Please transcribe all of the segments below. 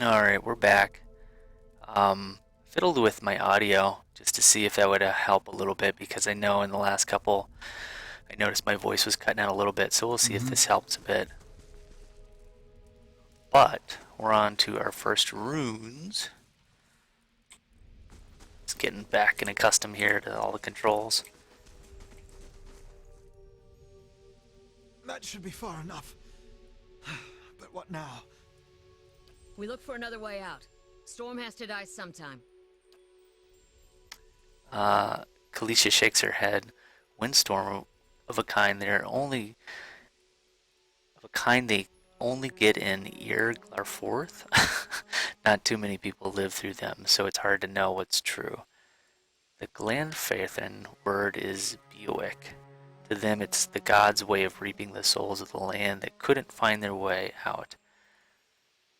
Alright, we're back. Fiddled with my audio just to see if that would help a little bit because I know in the last couple I noticed my voice was cutting out a little bit, so we'll see if this helps a bit. But we're on to our first runes. Just getting back and accustomed here to all the controls. That should be far enough. But what now? We look for another way out. Storm has to die sometime. Kalisha shakes her head. Windstorm of a kind they only get in Irglarforth. Not too many people live through them, so it's hard to know what's true. The Glenfathan word is Buick. To them, it's the gods' way of reaping the souls of the land that couldn't find their way out.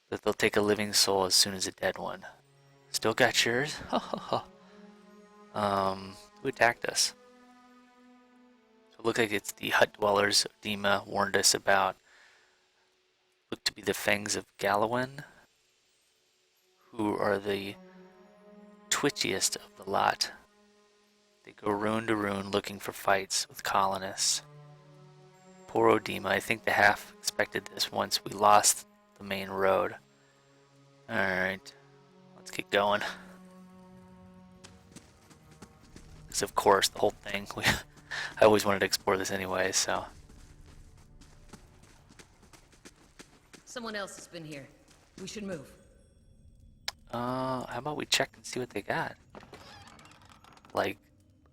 That they'll take a living soul as soon as a dead one. Still got yours? Who attacked us? So it looks like it's the hut dwellers Dima warned us about. Look to be the fangs of Galawan, who are the twitchiest of the lot. They go rune to rune looking for fights with colonists. Poor Odima, I think the half expected this once we lost the main road. Alright, let's get going. Because of course, the whole thing, I always wanted to explore this anyway, so. Someone else has been here. We should move. How about we check and see what they got? Like,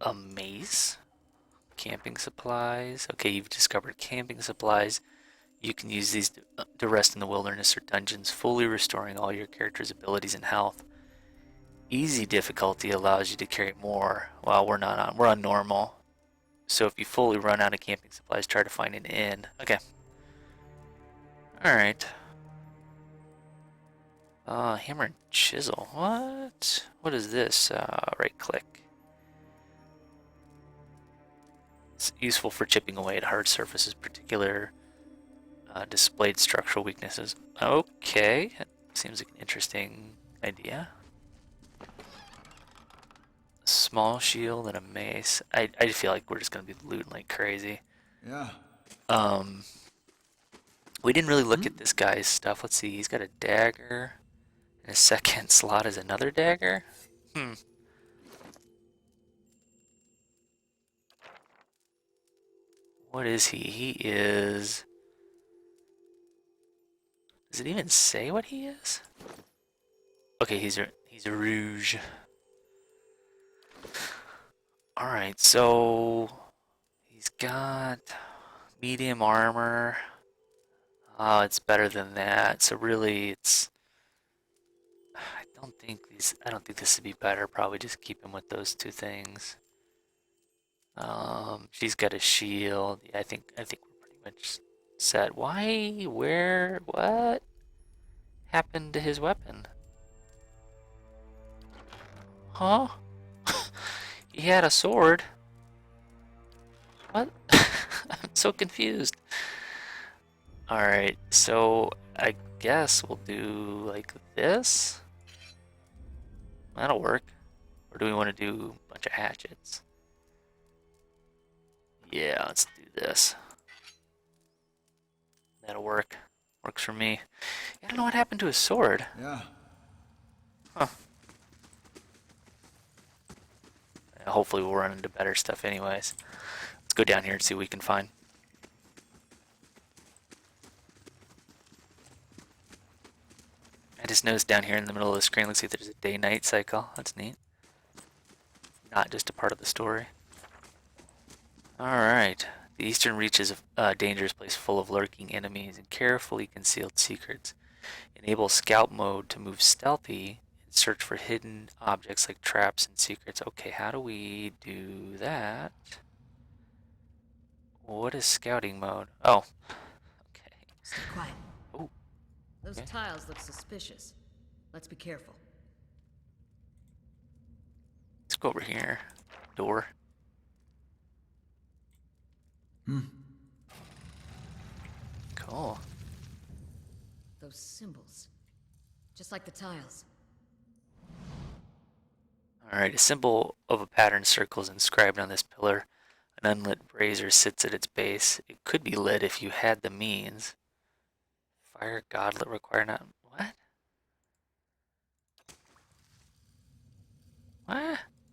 a mace? Camping supplies. Okay, you've discovered camping supplies. You can use these to rest in the wilderness or dungeons, fully restoring all your character's abilities and health. Easy difficulty allows you to carry more. Well, we're on normal. So if you fully run out of camping supplies, try to find an inn. Okay. Alright. Hammer and chisel. What? What is this? Right click. It's useful for chipping away at hard surfaces, particular displayed structural weaknesses. Okay, that seems like an interesting idea. A small shield and a mace. I feel like we're just gonna be looting like crazy. Yeah. Um, we didn't really look at this guy's stuff. Let's see. He's got a dagger. And his second slot is another dagger. What is he? He is. Does it even say what he is? Okay, he's a rouge. All right, so he's got medium armor. Oh, it's better than that. So really, it's. I don't think this would be better. Probably just keep him with those two things. She's got a shield. Yeah, I think we're pretty much set. Why? Where? What happened to his weapon? Huh? He had a sword. What? I'm so confused. Alright, so I guess we'll do like this. That'll work. Or do we want to do a bunch of hatchets? Yeah, let's do this. That'll work. Works for me. I don't know what happened to his sword. Yeah. Huh. Hopefully we'll run into better stuff anyways. Let's go down here and see what we can find. I just noticed down here in the middle of the screen, looks like there's a day-night cycle. That's neat. Not just a part of the story. Alright. The eastern reaches a dangerous place full of lurking enemies and carefully concealed secrets. Enable scout mode to move stealthy and search for hidden objects like traps and secrets. Okay, how do we do that? What is scouting mode? Oh, okay. Stay quiet. Oh, Those okay. tiles look suspicious. Let's be careful. Let's go over here. Door. Cool. Those symbols. just like the tiles. Alright, a symbol of a patterned circle is inscribed on this pillar. An unlit brazier sits at its base. It could be lit if you had the means. Fire godlet require not. What?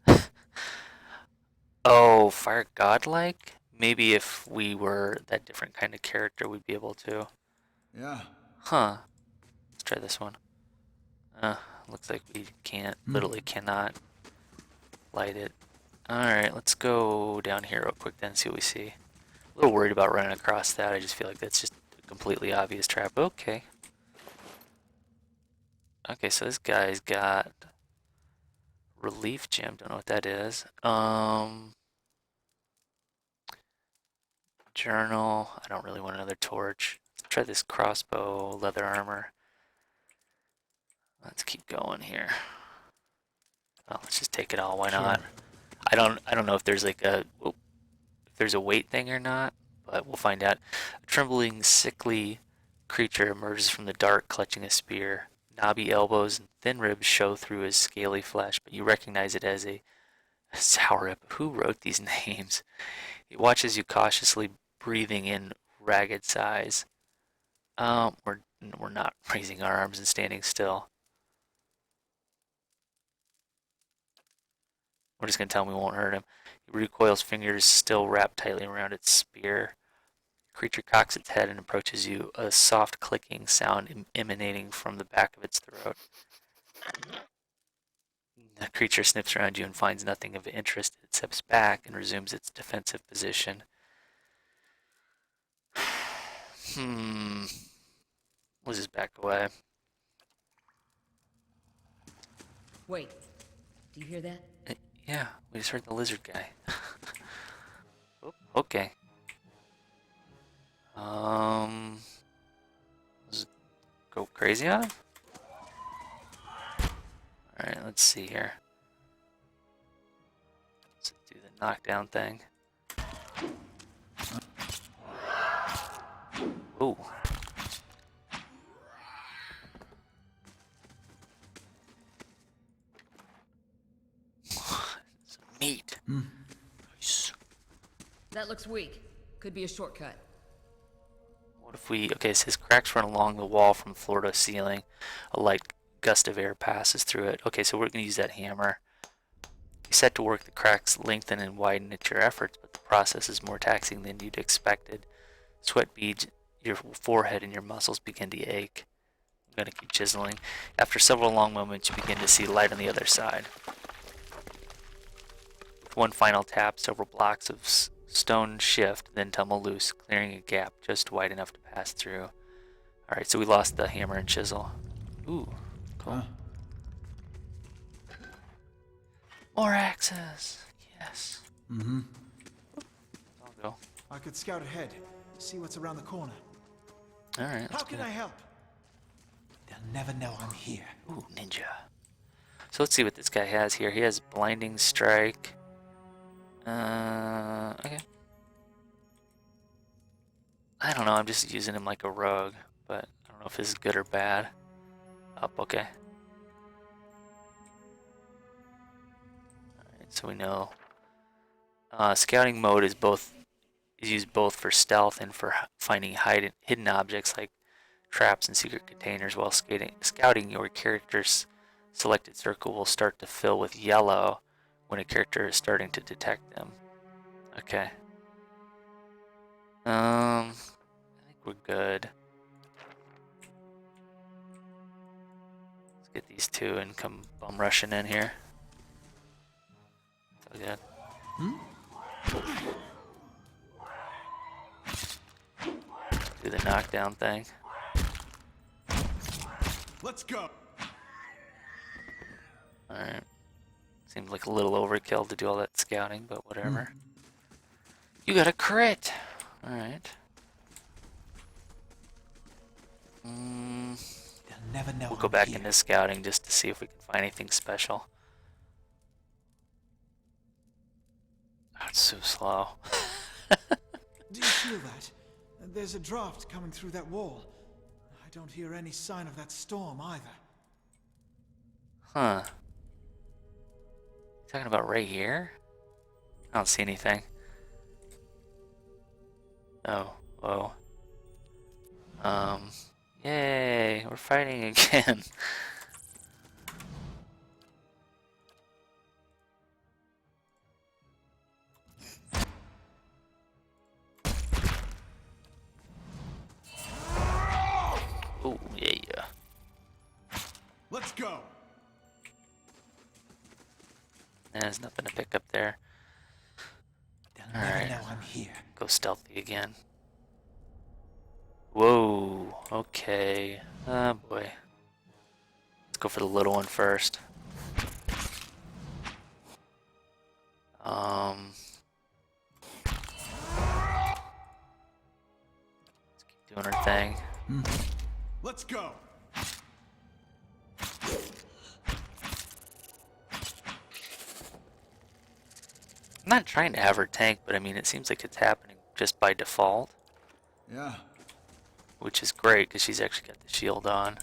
What? Oh, fire godlike? Maybe if we were that different kind of character, we'd be able to. Yeah. Huh. Let's try this one. Looks like we can't, literally cannot light it. Alright, let's go down here real quick then and see what we see. A little worried about running across that. I just feel like that's just a completely obvious trap. Okay. Okay, so this guy's got relief gem. Don't know what that is. Journal. I don't really want another torch. Let's try this crossbow, leather armor. Let's keep going here. Well, let's just take it all. Why not? I don't know if there's like a if there's a weight thing or not, but we'll find out. A trembling, sickly creature emerges from the dark, clutching a spear. Knobby elbows and thin ribs show through his scaly flesh, but you recognize it as a sour rip. Who wrote these names? He watches you cautiously, breathing in ragged sighs. We're not raising our arms and standing still. We're just gonna tell him we won't hurt him. He recoils, fingers still wrapped tightly around its spear. The creature cocks its head and approaches you, a soft clicking sound emanating from the back of its throat. The creature sniffs around you and finds nothing of interest. It steps back and resumes its defensive position. We'll just back away. Wait, do you hear that? Yeah, we just heard the lizard guy. Oh, okay. Let's go crazy on him? Alright, let's see here. Let's do the knockdown thing. Ooh. Some meat. Nice. That looks weak. Could be a shortcut. What if we... Okay, it says cracks run along the wall from floor to ceiling. A light gust of air passes through it. Okay, so we're going to use that hammer. You set to work, the cracks lengthen and widen at your efforts, but the process is more taxing than you'd expected. Sweat beads your forehead and your muscles begin to ache. I'm going to keep chiseling. After several long moments, you begin to see light on the other side. With one final tap, several blocks of stone shift, then tumble loose, clearing a gap just wide enough to pass through. Alright, so we lost the hammer and chisel. Ooh, cool. More axes! Yes. Mm-hmm. I'll go. I could scout ahead, see what's around the corner. Alright, How let's can go. I help? They'll never know I'm here. Ooh, ninja. So let's see what this guy has here. He has blinding strike. Okay. I don't know, I'm just using him like a rogue, but I don't know if this is good or bad. Up, okay. Alright, so we know. Scouting mode is used both for stealth and for finding hidden objects like traps and secret containers. While scouting, your character's selected circle will start to fill with yellow when a character is starting to detect them. Okay. I think we're good. Let's get these two and come bum rushing in here. So good. Do the knockdown thing. Let's go. Alright. Seems like a little overkill to do all that scouting, but whatever. You got a crit! Alright. They'll never know. We'll go back into scouting just to see if we can find anything special. Oh, it's so slow. Do you feel that? There's a draft coming through that wall. I don't hear any sign of that storm either. Huh. Talking about right here? I don't see anything. Oh, whoa. Um, Yay, we're fighting again. Oh, yeah. Let's go. There's nothing to pick up there. They'll never Alright, know I'm here. go stealthy again. Whoa, okay. Oh boy. Let's go for the little one first. Let's keep doing our thing. Let's go. I'm not trying to have her tank, but I mean, it seems like it's happening just by default, Yeah. which is great because she's actually got the shield on.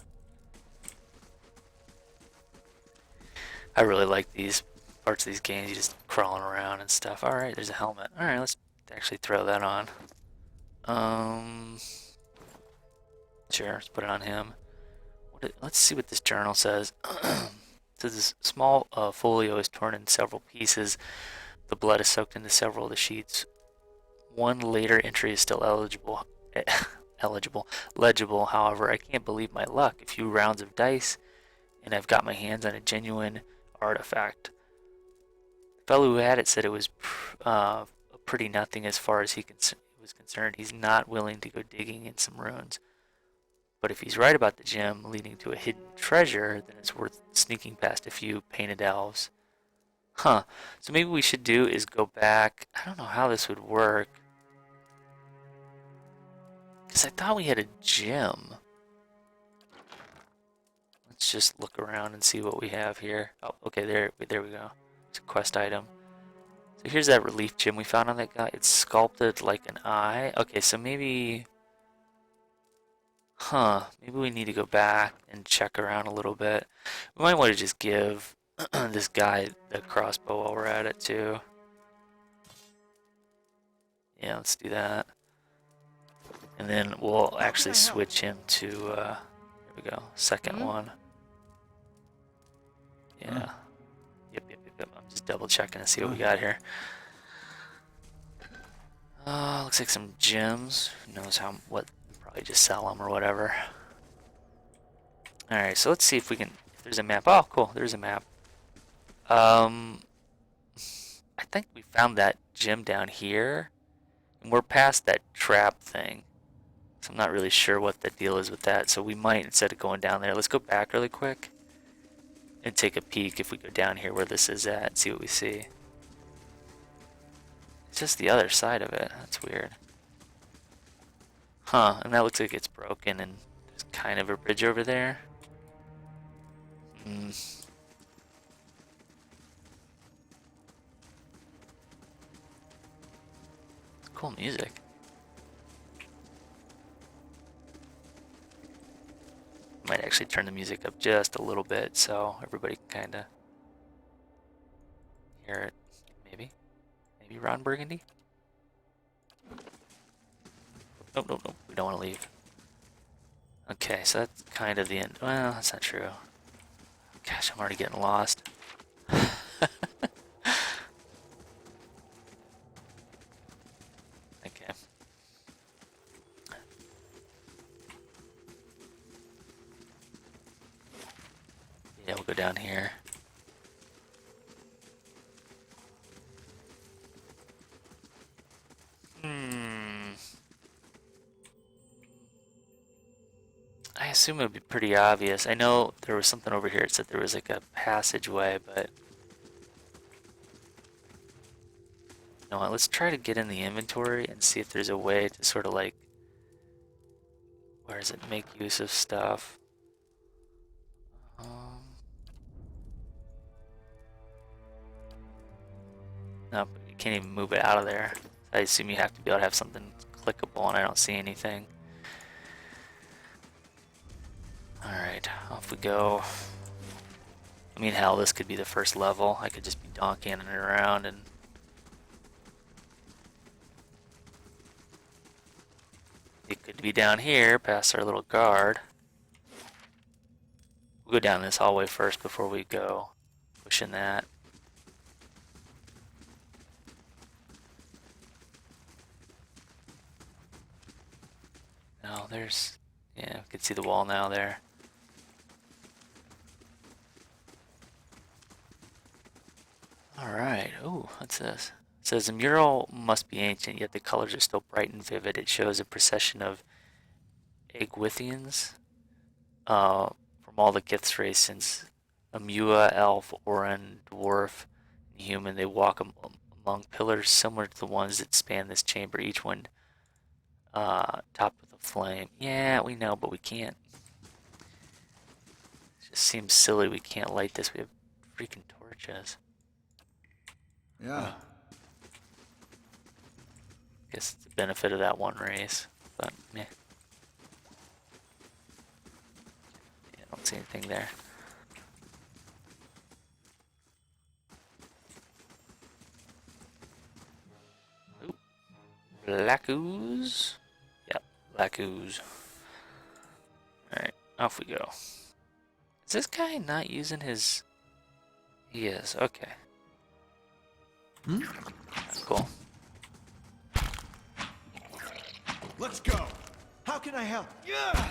I really like these parts of these games, you just crawling around and stuff. Alright, there's a helmet. Alright, let's actually throw that on. Sure, let's put it on him. Let's see what this journal says. It says this small folio is torn in several pieces. The blood is soaked into several of the sheets. One later entry is still legible. However, I can't believe my luck. A few rounds of dice, and I've got my hands on a genuine artifact. The fellow who had it said it was pretty nothing as far as he was concerned. He's not willing to go digging in some ruins. But if he's right about the gem leading to a hidden treasure, then it's worth sneaking past a few painted elves. Huh. So maybe what we should do is go back. I don't know how this would work. Because I thought we had a gem. Let's just look around and see what we have here. Oh, okay, there we go. It's a quest item. So here's that relief gem we found on that guy. It's sculpted like an eye. Okay, so maybe... Huh, maybe we need to go back and check around a little bit. We might want to just give this guy the crossbow while we're at it too. Yeah, let's do that. And then we'll actually switch him to, there we go, second one. Yeah. Yep. I'm just double checking to see what we got here. Looks like some gems. Who knows what, probably just sell them or whatever. Alright, so let's see if we can, if there's a map. Oh, cool, there's a map. I think we found that gem down here. And we're past that trap thing. So I'm not really sure what the deal is with that. So we might, instead of going down there, let's go back really quick. And take a peek if we go down here where this is at and see what we see. It's just the other side of it. That's weird. Huh, and that looks like it's broken and there's kind of a bridge over there. Cool music. Might actually turn the music up just a little bit so everybody can kind of hear it. Maybe Ron Burgundy? Nope. We don't want to leave. Okay, so that's kind of the end. Well, that's not true. Gosh, I'm already getting lost. Okay. Yeah, we'll go down here. I assume it would be pretty obvious. I know there was something over here. It said there was like a passageway, but... You know what, let's try to get in the inventory and see if there's a way to sort of like... Where does it make use of stuff? Nope, you can't even move it out of there. I assume you have to be able to have something clickable, and I don't see anything. Alright, off we go. I mean, hell, this could be the first level. I could just be donkeying it around and... It could be down here, past our little guard. We'll go down this hallway first before we go pushing that. No, there's... Yeah, we can see the wall now there. Alright, ooh, what's this? It says the mural must be ancient, yet the colors are still bright and vivid. It shows a procession of Egwythians from all the Kith's race, since a Mua, elf, Oran, dwarf, and human. They walk among pillars similar to the ones that span this chamber, each one topped with a flame. Yeah, we know, but we can't. It just seems silly we can't light this. We have freaking torches. Yeah. Guess it's the benefit of that one race, but meh. Yeah, I don't see anything there. Ooh. Black ooze. Yep, black ooze. Alright, off we go. Is this guy not using his... He is, okay. That's cool. Let's go. How can I help? Yeah.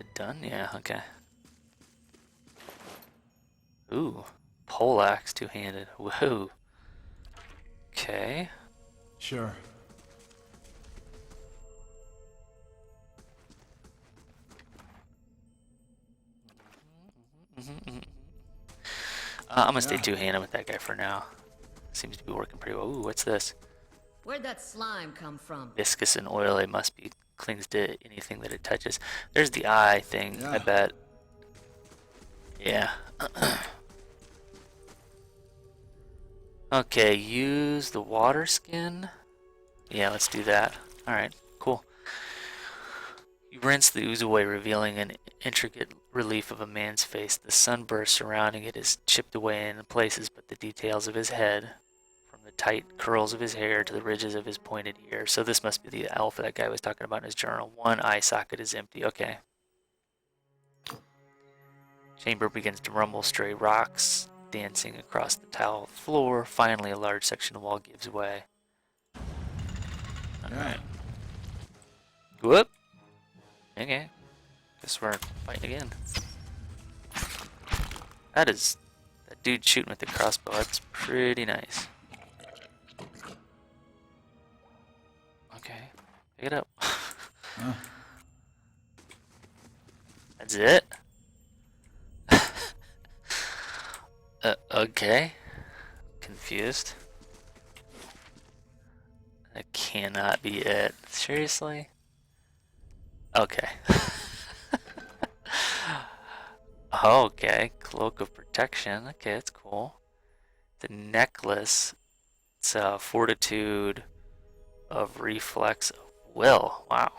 It done? Yeah, okay. Ooh, poleaxe two-handed. Whoa. Okay. Sure. I'm gonna stay two-handed with that guy for now. Seems to be working pretty well. Ooh, what's this? Where'd that slime come from? Viscous and oily, must be clings to anything that it touches. There's the eye thing, I bet. Yeah. Okay, use the water skin. Yeah, let's do that. Alright, cool. You rinse the ooze away, revealing an intricate relief of a man's face. The sunburst surrounding it is chipped away in places, but the details of his head, from the tight curls of his hair to the ridges of his pointed ears. So this must be the elf that guy was talking about in his journal. One eye socket is empty. Okay. Chamber begins to rumble, stray rocks dancing across the tile floor. Finally, a large section of wall gives way. Alright. Whoop! Okay. Guess we're fighting again. That dude shooting with the crossbow. That's pretty nice. Okay. Pick it up. That's it? Okay. Confused. That cannot be it. Seriously? Okay. Okay, cloak of protection. Okay, that's cool. The necklace. It's fortitude of reflex of will. Wow.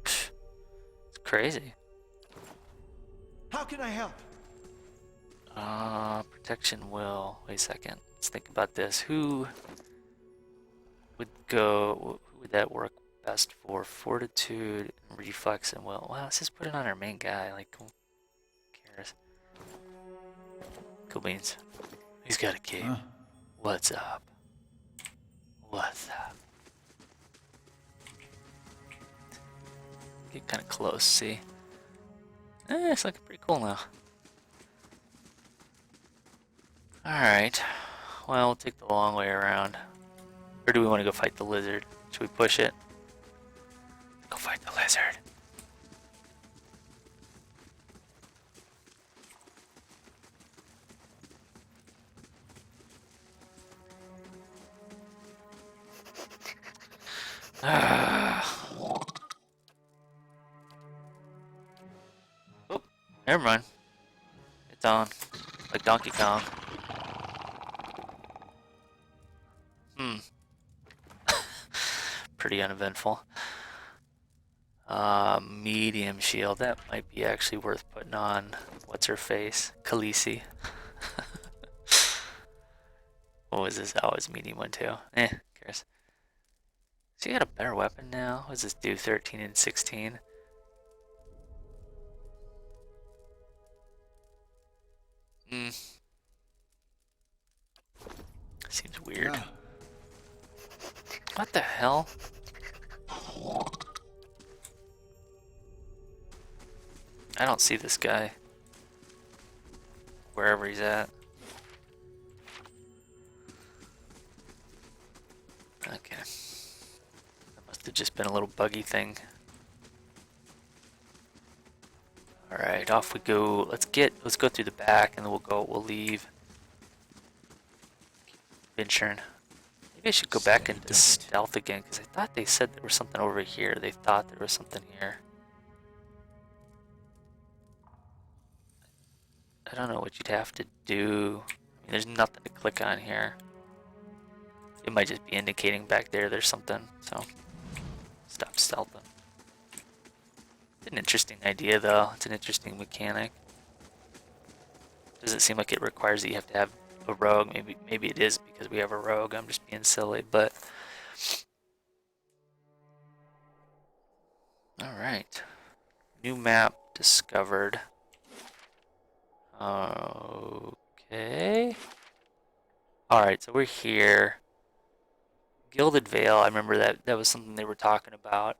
Psh, it's crazy. How can I help? Protection will. Wait a second. Let's think about this. Who would that work best for? Fortitude, reflex, and will. Wow, let's just put it on our main guy. Like, who cares? Cool beans. He's got a cape. What's up? What's up? Get kind of close, see? It's looking pretty cool now. Alright. Well, we'll take the long way around. Or do we want to go fight the lizard? Should we push it? Go fight the lizard. Oh, never mind. It's on. Like Donkey Kong. Pretty uneventful. Medium shield. That might be actually worth putting on. What's her face? Khaleesi. What was this? Oh, it's medium one too. Cares. So you got a better weapon now? What does this do? 13 and 16? Hmm. Seems weird. Yeah. What the hell? I don't see this guy. Wherever he's at. Okay. That must have just been a little buggy thing. Alright, off we go. Let's go through the back and then we'll leave. Venturing. Maybe I should go back into stealth again, because I thought they said there was something over here. They thought there was something here. I don't know what you'd have to do. I mean, there's nothing to click on here. It might just be indicating back there's something, so stop stealthing. It's an interesting idea, though. It's an interesting mechanic. Doesn't seem like it requires that you have to have a rogue. Maybe it is because we have a rogue. I'm just being silly, but all right. New map discovered. Okay. All right, so we're here. Gilded Vale. I remember that was something they were talking about.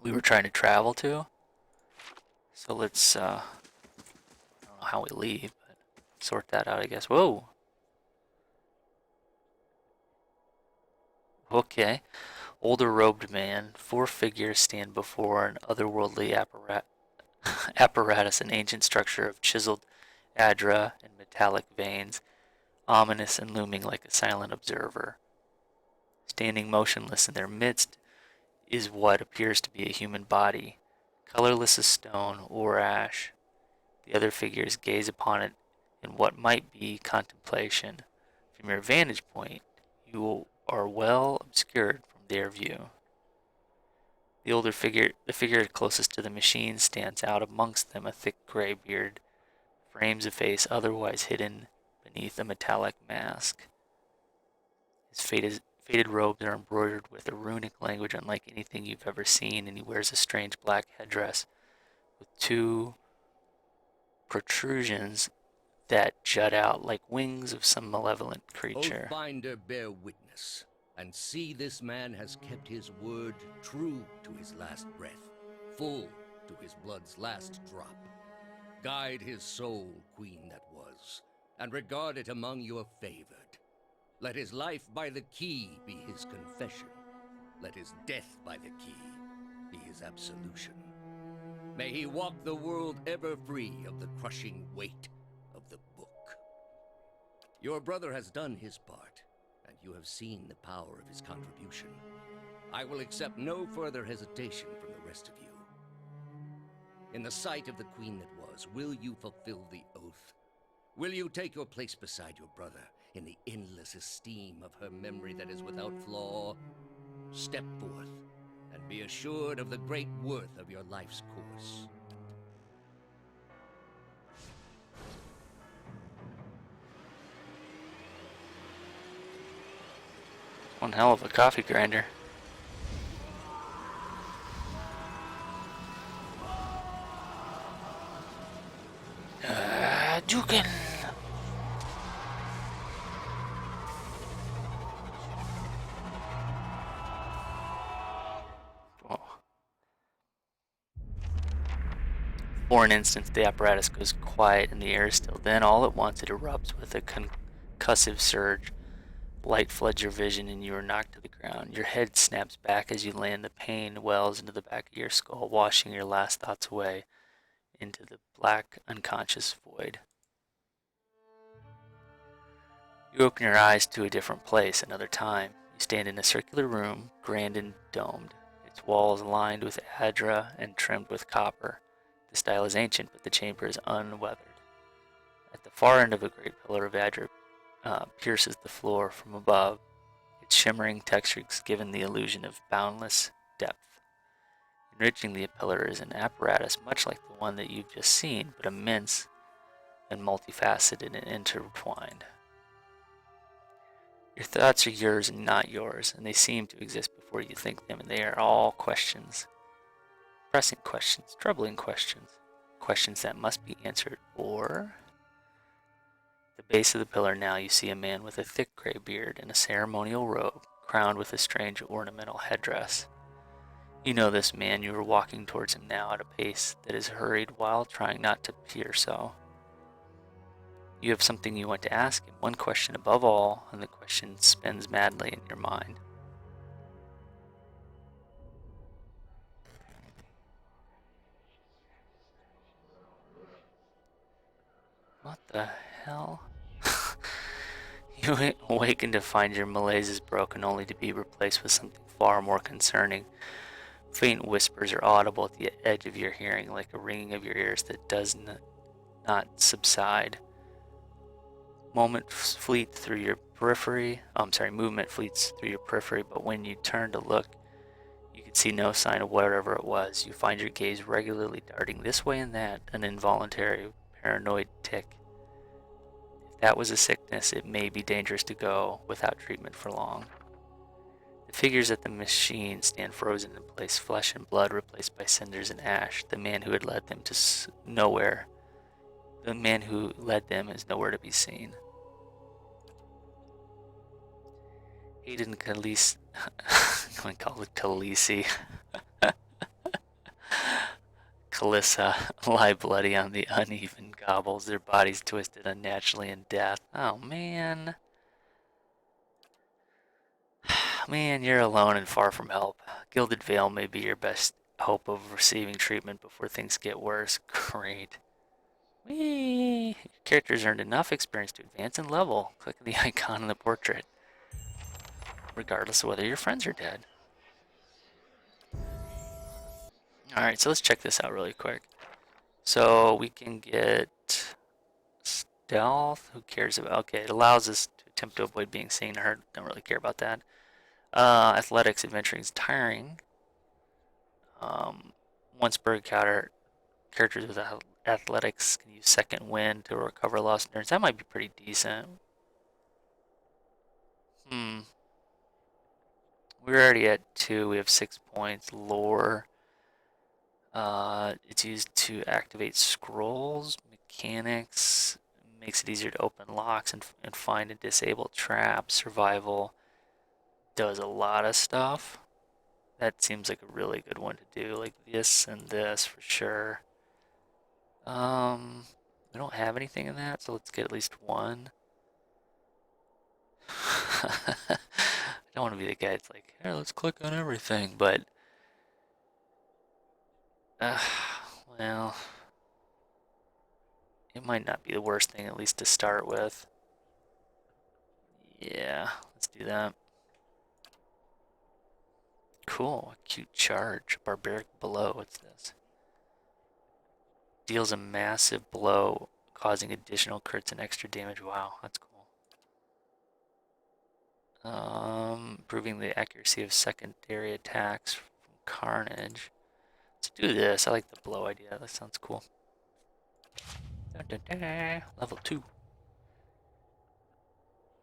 We were trying to travel to. So let's I don't know how we leave, but sort that out, I guess. Whoa. Okay. Older robed man, 4 figures stand before an otherworldly apparatus, an ancient structure of chiseled adra and metallic veins, ominous and looming like a silent observer. Standing motionless in their midst is what appears to be a human body, colorless as stone or ash. The other figures gaze upon it in what might be contemplation. From your vantage point, you are well obscured from their view. The figure closest to the machine, stands out amongst them, a thick gray beard, frames a face otherwise hidden beneath a metallic mask. His faded robes are embroidered with a runic language unlike anything you've ever seen, and he wears a strange black headdress with 2 protrusions that jut out like wings of some malevolent creature. Oathbinder, bear witness, and see this man has kept his word true to his last breath, full to his blood's last drop. Guide his soul, queen that was, and regard it among your favored. Let his life by the key be his confession. Let his death by the key be his absolution. May he walk the world ever free of the crushing weight of the book. Your brother has done his part, and you have seen the power of his contribution. I will accept no further hesitation from the rest of you. In the sight of the queen that was, will you fulfill the oath? Will you take your place beside your brother in the endless esteem of her memory that is without flaw? Step forth, and be assured of the great worth of your life's course. One hell of a coffee grinder. Dukin! Oh. For an instant, the apparatus goes quiet and the air is still. Then, all at once, it erupts with a concussive surge. Light floods your vision and you are knocked to the ground. Your head snaps back as you land. The pain wells into the back of your skull, washing your last thoughts away into the black, unconscious void. You open your eyes to a different place, another time. You stand in a circular room, grand and domed, its walls lined with adra and trimmed with copper. The style is ancient, but the chamber is unweathered. At the far end of a great pillar of adra pierces the floor from above, its shimmering textures giving the illusion of boundless depth. Enriching the pillar is an apparatus much like the one that you've just seen, but immense and multifaceted and intertwined. Your thoughts are yours and not yours, and they seem to exist before you think them, and they are all questions. Pressing questions, troubling questions, questions that must be answered, or... At the base of the pillar now you see a man with a thick gray beard and a ceremonial robe, crowned with a strange ornamental headdress. You know this man, you are walking towards him now at a pace that is hurried while trying not to appear so. You have something you want to ask him, one question above all, and the question spins madly in your mind. What the hell? You awaken to find your malaise is broken, only to be replaced with something far more concerning. Faint whispers are audible at the edge of your hearing, like a ringing of your ears that does not subside. Movement fleets through your periphery, but when you turn to look, you can see no sign of whatever it was. You find your gaze regularly darting this way and that, an involuntary paranoid tic. If that was a sickness, it may be dangerous to go without treatment for long. The figures at the machine stand frozen in place, flesh and blood replaced by cinders and ash. The man who had led them to nowhere. The man who led them is nowhere to be seen. Hayden Khaleesi, I'm going to call it Khaleesi. Kalissa lie bloody on the uneven cobbles, their bodies twisted unnaturally in death. Oh man. Man, you're alone and far from help. Gilded Veil may be your best hope of receiving treatment before things get worse. Great. Whee! Your character's earned enough experience to advance in level. Click the icon in the portrait, regardless of whether your friends are dead. Alright, so let's check this out really quick. So we can get stealth. Who cares about? Okay, it allows us to attempt to avoid being seen or heard. Don't really care about that. Athletics, adventuring is tiring. Once per encounter, characters with athletics can use second wind to recover lost endurance. That might be pretty decent. We're already at 2. We have 6 points. Lore. It's used to activate scrolls. Mechanics. Makes it easier to open locks and find and disable traps. Survival. Does a lot of stuff. That seems like a really good one to do. Like this and this for sure. We don't have anything in that, so let's get at least one. I don't want to be the guy that's like, here, let's click on everything, but well, it might not be the worst thing, at least to start with. Yeah, let's do that. Cool, acute charge, barbaric blow. What's this? Deals a massive blow, causing additional crits and extra damage. Wow, that's cool. Improving the accuracy of secondary attacks from carnage. Let's do this. I like the blow idea. That sounds cool. Dun, dun, dun. Level 2.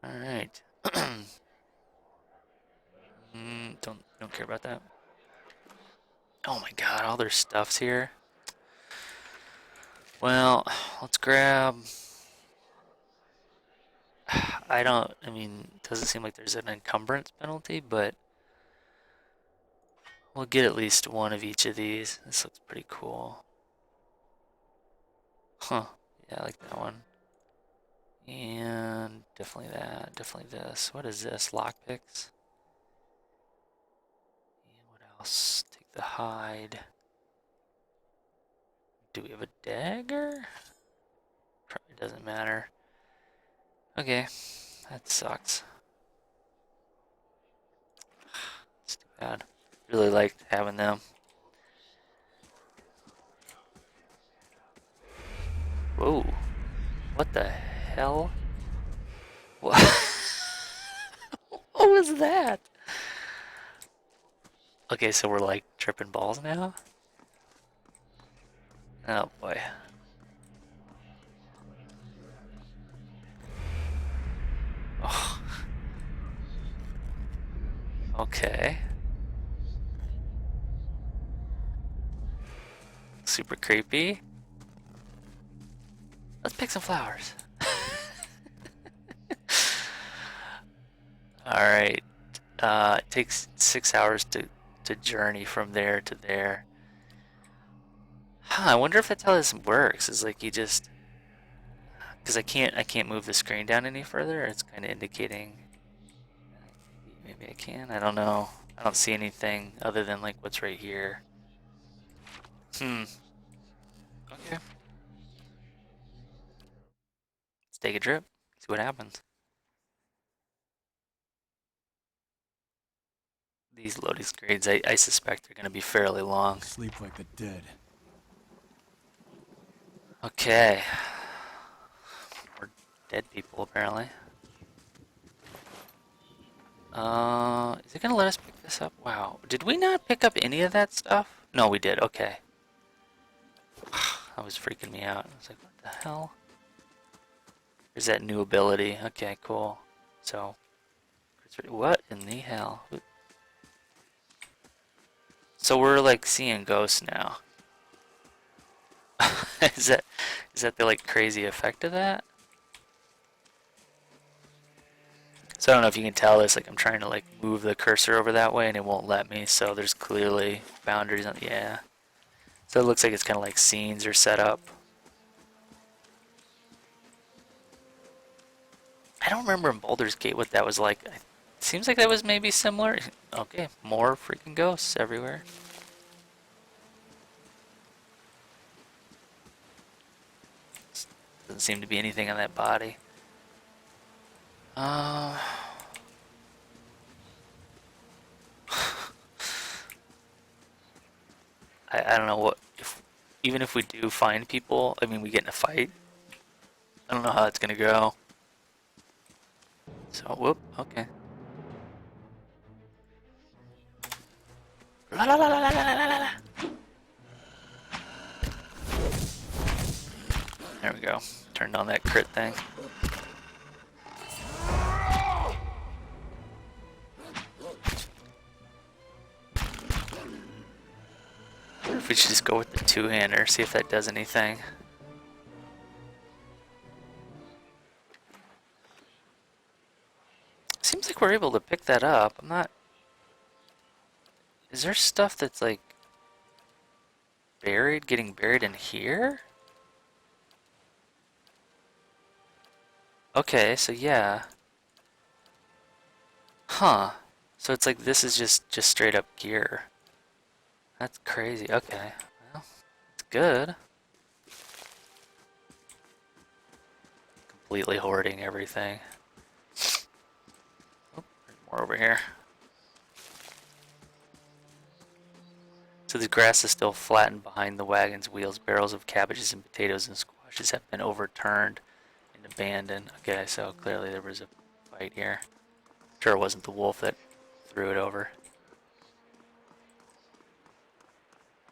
Alright. Don't care about that. Oh my god, all their stuff's here. Well, let's grab... I mean, it doesn't seem like there's an encumbrance penalty, but we'll get at least one of each of these. This looks pretty cool. Huh. Yeah, I like that one. And definitely that. Definitely this. What is this? Lockpicks? And what else? Take the hide. Do we have a dagger? Probably doesn't matter. Okay. That sucks. It's too bad. Really liked having them. Whoa. What the hell? What? What was that? Okay, so we're like tripping balls now? Oh boy. Oh, okay. Super creepy. Let's pick some flowers. Alright. It takes 6 hours to journey from there to there. Huh, I wonder if that's how this works. Is like you just because I can't move the screen down any further. It's kind of indicating maybe I can. I don't know. I don't see anything other than like what's right here. Hmm. Okay. Let's take a trip. See what happens. These loading screens, I suspect, are going to be fairly long. Sleep like the dead. Okay. We're dead people, apparently. Is it gonna let us pick this up? Wow. Did we not pick up any of that stuff? No, we did. Okay. That was freaking me out. I was like, what the hell? There's that new ability. Okay, cool. So, what in the hell? So we're like seeing ghosts now. is that is that the like crazy effect of that? So I don't know if you can tell this, like I'm trying to like move the cursor over that way and it won't let me, so there's clearly boundaries on, yeah. So it looks like it's kind of like scenes are set up. I don't remember in Baldur's Gate what that was like. It seems like that was maybe similar. Okay, more freaking ghosts everywhere. Doesn't seem to be anything on that body. I don't know what if even if we do find people, I mean we get in a fight. I don't know how it's gonna go. So whoop, okay. La la la la la la la la. There we go. Turned on that crit thing. I wonder if we should just go with the two-hander, see if that does anything. Seems like we're able to pick that up. I'm not... Is there stuff that's like buried, getting buried in here? Okay, so yeah. Huh. So it's like this is just straight up gear. That's crazy. Okay. Well, it's good. Completely hoarding everything. Oh, there's more over here. So the grass is still flattened behind the wagon's wheels. Barrels of cabbages and potatoes and squashes have been overturned and abandoned. Okay, so clearly there was a fight here. Sure it wasn't the wolf that threw it over.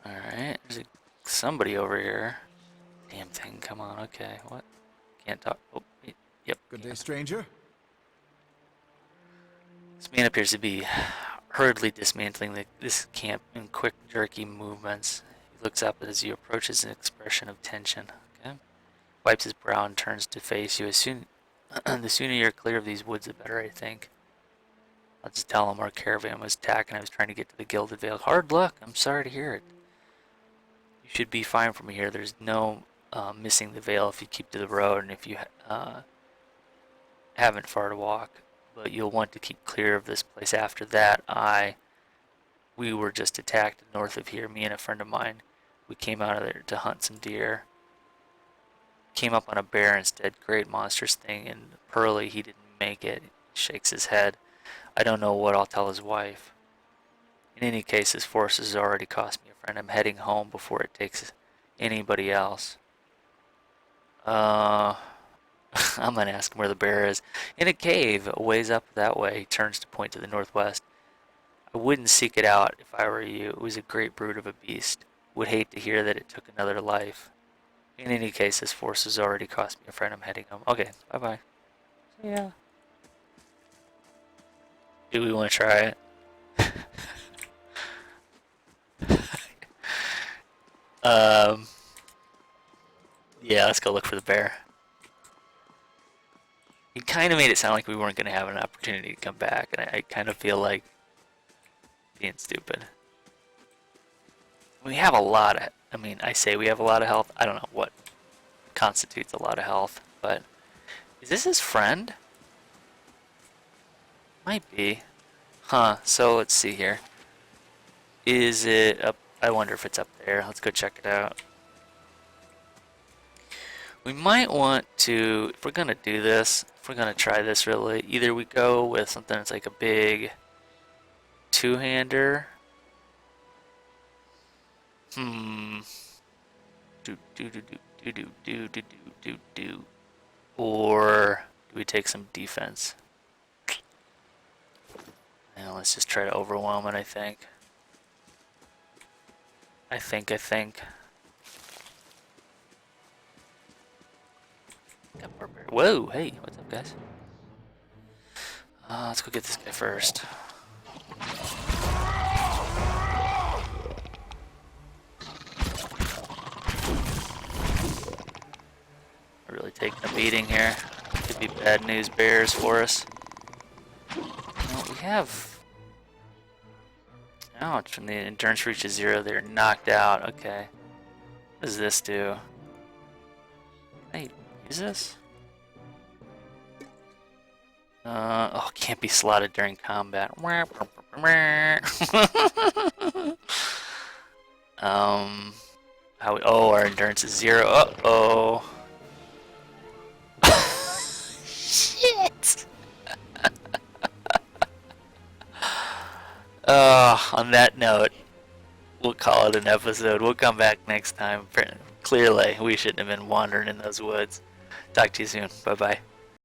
Alright, there's somebody over here. Damn thing, come on, okay, what? Can't talk. Oh, yep. Good day, stranger. This man appears to be hurriedly dismantling this camp in quick, jerky movements. He looks up as you approach an expression of tension. Okay. Wipes his brow and turns to face you. The sooner you're clear of these woods, the better, I think. I'll just tell him our caravan was attacked and I was trying to get to the Gilded Vale. Hard luck. I'm sorry to hear it. You should be fine from here. There's no missing the Vale if you keep to the road and if you haven't far to walk. But you'll want to keep clear of this place after that. We were just attacked north of here, me and a friend of mine. We came out of there to hunt some deer. Came up on a bear instead. Great monstrous thing. And Pearly, he didn't make it. He shakes his head. I don't know what I'll tell his wife. In any case, his forces already cost me a friend. I'm heading home before it takes anybody else. I'm gonna ask him where the bear is. In a cave, a ways up that way. He turns to point to the northwest. I wouldn't seek it out if I were you. It was a great brute of a beast. would hate to hear that it took another life. In any case, this force has already cost me a friend. I'm heading home. Okay, bye-bye. Yeah. Do we want to try it? Um, yeah, let's go look for the bear. He kind of made it sound like we weren't going to have an opportunity to come back, and I kind of feel like being stupid. We have a lot of, I mean, I say we have a lot of health. I don't know what constitutes a lot of health, but is this his friend? Might be. Huh, so let's see here. Is it up? I wonder if it's up there. Let's go check it out. We might want to, if we're going to do this, if we're going to try this really, either we go with something that's like a big two-hander. Do do do do do do do do do do. Or do we take some defense? Now let's just try to overwhelm it, I think. I think. Whoa, hey, what's up, guys? Let's go get this guy first. We're really taking a beating here. Could be bad news bears for us. Well, we have... Ouch, when the endurance reaches 0, they're knocked out. Okay. What does this do? Can I use this? Oh, can't be slotted during combat. Oh, our endurance is 0. Uh-oh. Shit! On that note, we'll call it an episode. We'll come back next time. Clearly, we shouldn't have been wandering in those woods. Talk to you soon. Bye-bye.